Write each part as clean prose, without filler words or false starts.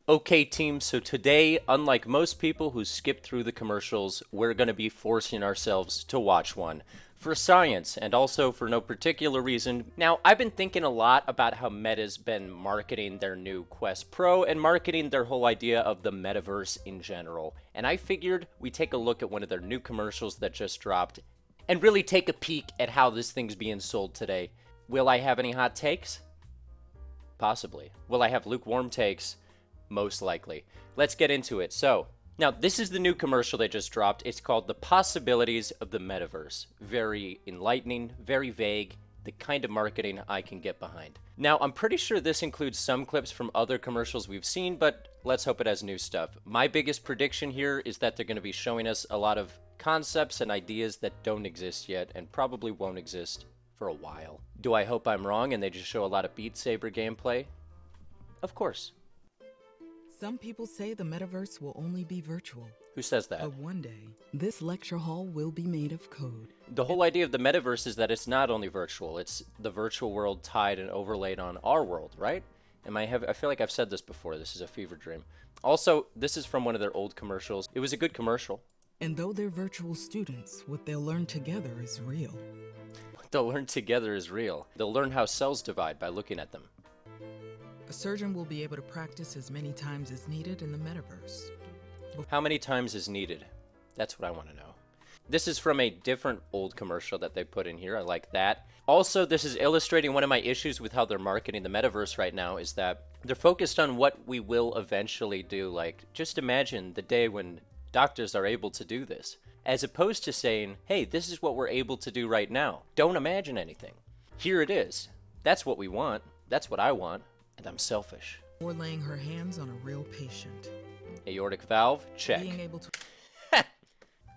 Okay, team, so today, unlike most people who skip through the commercials, we're going to be forcing ourselves to watch one. For science, and also for no particular reason. Now, I've been thinking a lot about how Meta's been marketing their new Quest Pro and marketing their whole idea of the metaverse in general. And I figured we'd take a look at one of their new commercials that just dropped and really take a peek at how this thing's being sold today. Will I have any hot takes? Possibly. Will I have lukewarm takes? Most likely. Let's get into it. So, now this is the new commercial they just dropped. It's called The Possibilities of the Metaverse. Very enlightening, very vague, the kind of marketing I can get behind. Now, I'm pretty sure this includes some clips from other commercials we've seen, but let's hope it has new stuff. My biggest prediction here is that they're going to be showing us a lot of concepts and ideas that don't exist yet and probably won't exist for a while. Do I hope I'm wrong and they just show a lot of Beat Saber gameplay? Of course. Some people say the metaverse will only be virtual. Who says that? But one day, this lecture hall will be made of code. The whole idea of the metaverse is that it's not only virtual, it's the virtual world tied and overlaid on our world, right? I feel like I've said this before, this is a fever dream. Also, this is from one of their old commercials. It was a good commercial. And though they're virtual students, what they'll learn together is real. What they'll learn together is real. They'll learn how cells divide by looking at them. A surgeon will be able to practice as many times as needed in the metaverse. How many times is needed? That's what I want to know. This is from a different old commercial that they put in here. I like that. Also, this is illustrating one of my issues with how they're marketing the metaverse right now is that they're focused on what we will eventually do. Like, just imagine the day when doctors are able to do this, as opposed to saying, hey, this is what we're able to do right now. Don't imagine anything. Here it is. That's what we want. That's what I want. And I'm selfish. Or laying her hands on a real patient. Aortic valve? Check. Being able to...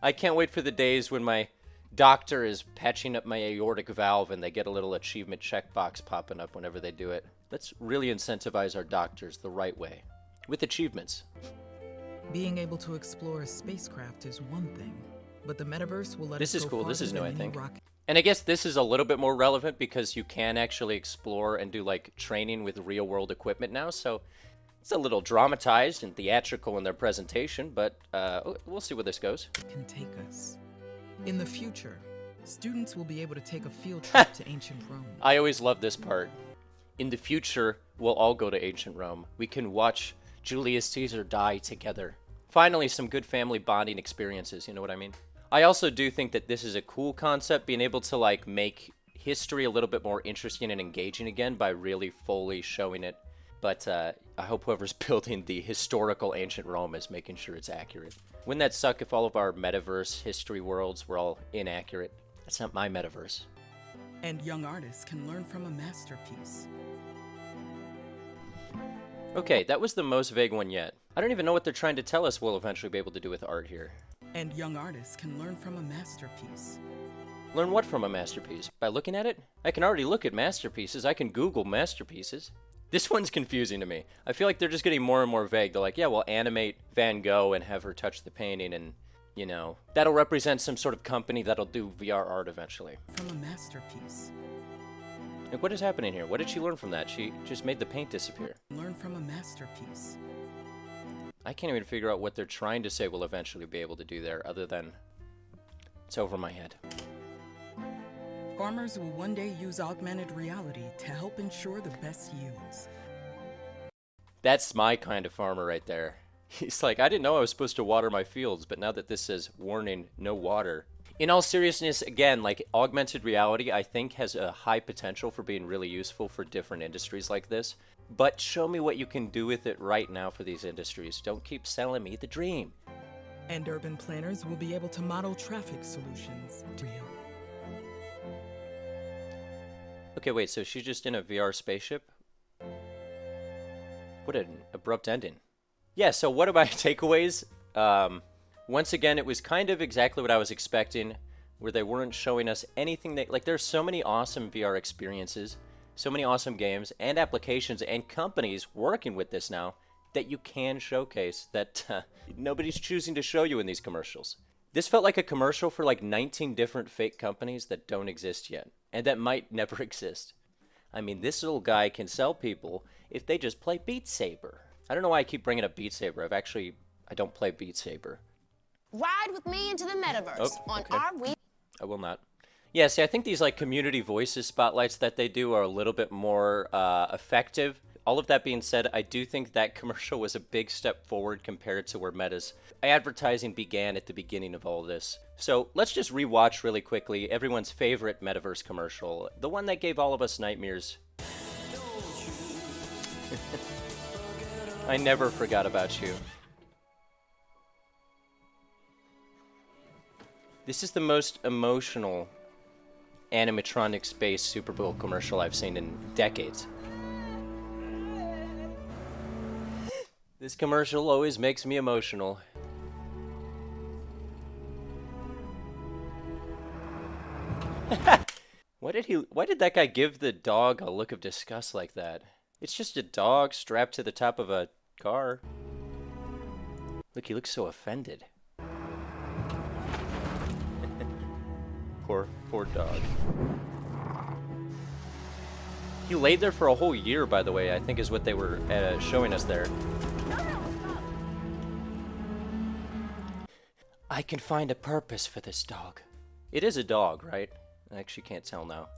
I can't wait for the days when my doctor is patching up my aortic valve and they get a little achievement checkbox popping up whenever they do it. Let's really incentivize our doctors the right way. With achievements. Being able to explore a spacecraft is one thing, but the metaverse will let This us is go cool. This is farther new, I than any think. rocket. And I guess this is a little bit more relevant because you can actually explore and do like training with real world equipment now. So it's a little dramatized and theatrical in their presentation, but we'll see where this goes. Can take us. In the future, students will be able to take a field trip to ancient Rome. I always love this part. In the future, we'll all go to ancient Rome. We can watch Julius Caesar die together. Finally, some good family bonding experiences, you know what I mean? I also do think that this is a cool concept, being able to like make history a little bit more interesting and engaging again by really fully showing it. But I hope whoever's building the historical ancient Rome is making sure it's accurate. Wouldn't that suck if all of our metaverse history worlds were all inaccurate? That's not my metaverse. And young artists can learn from a masterpiece. Okay, that was the most vague one yet. I don't even know what they're trying to tell us we'll eventually be able to do with art here. And young artists can learn from a masterpiece. Learn what from a masterpiece? By looking at it? I can already look at masterpieces. I can Google masterpieces. This one's confusing to me. I feel like they're just getting more and more vague. They're like, yeah, we'll animate Van Gogh and have her touch the painting and, you know, that'll represent some sort of company that'll do VR art eventually. From a masterpiece. Like, what is happening here? What did she learn from that? She just made the paint disappear. Learn from a masterpiece. I can't even figure out what they're trying to say we'll eventually be able to do there, other than it's over my head. Farmers will one day use augmented reality to help ensure the best yields. That's my kind of farmer right there. He's like, I didn't know I was supposed to water my fields, but now that this says, warning, no water. In all seriousness, again, like augmented reality, I think has a high potential for being really useful for different industries like this. But show me what you can do with it right now for these industries. Don't keep selling me the dream. And urban planners will be able to model traffic solutions. Real. Okay, wait, so she's just in a VR spaceship? What an abrupt ending. Yeah, so what are my takeaways? Once again, it was kind of exactly what I was expecting, where they weren't showing us anything that, like, there's so many awesome VR experiences, so many awesome games and applications and companies working with this now that you can showcase that nobody's choosing to show you in these commercials. This felt like a commercial for like 19 different fake companies that don't exist yet, and that might never exist. I mean, this little guy can sell people if they just play Beat Saber. I don't know why I keep bringing up Beat Saber. I don't play Beat Saber. Ride with me into the Metaverse on our Wii. I will not. Yeah, see, I think these like community voices spotlights that they do are a little bit more effective. All of that being said, I do think that commercial was a big step forward compared to where Meta's advertising began at the beginning of all this. So let's just rewatch really quickly everyone's favorite Metaverse commercial, the one that gave all of us nightmares. I never forgot about you. This is the most emotional animatronic space Super Bowl commercial I've seen in decades. This commercial always makes me emotional. Why did that guy give the dog a look of disgust like that? It's just a dog strapped to the top of a car. Look, he looks so offended. Poor dog. He laid there for a whole year, by the way, I think is what they were showing us there. I can find a purpose for this dog. It is a dog, right? I actually can't tell now.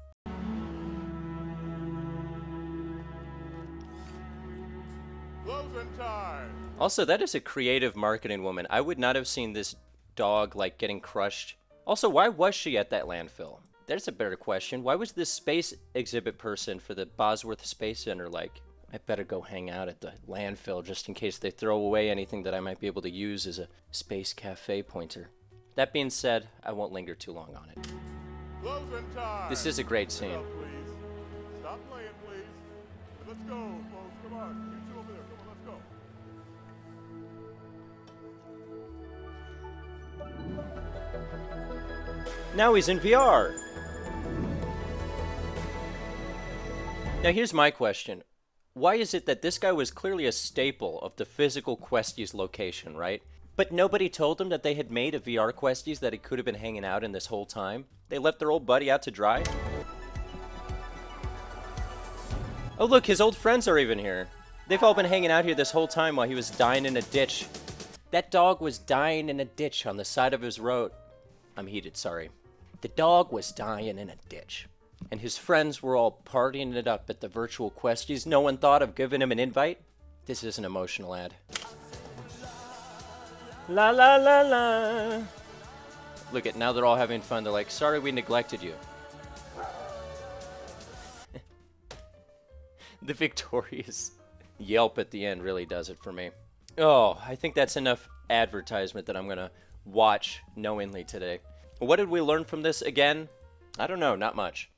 Closing time. Also, that is a creative marketing woman. I would not have seen this dog, like, getting crushed. Also, why was she at that landfill? There's a better question. Why was this space exhibit person for the Bosworth Space Center like, I better go hang out at the landfill just in case they throw away anything that I might be able to use as a space cafe pointer. That being said, I won't linger too long on it. Closing time. This is a great scene. Get up, please. Stop playing, please. Let's go, folks. Come on. You two over there. Come on, let's go. Now he's in VR. Now here's my question. Why is it that this guy was clearly a staple of the physical Questies location, right? But nobody told him that they had made a VR Questies that he could have been hanging out in this whole time? They left their old buddy out to dry? Oh look, his old friends are even here. They've all been hanging out here this whole time while he was dying in a ditch. That dog was dying in a ditch on the side of his road. I'm heated, sorry. The dog was dying in a ditch. And his friends were all partying it up at the virtual Questies. No one thought of giving him an invite? This is an emotional ad. La la la la. Look at, now they're all having fun. They're like, sorry we neglected you. The victorious yelp at the end really does it for me. Oh, I think that's enough advertisement that I'm going to watch knowingly today. What did we learn from this again? I don't know, not much.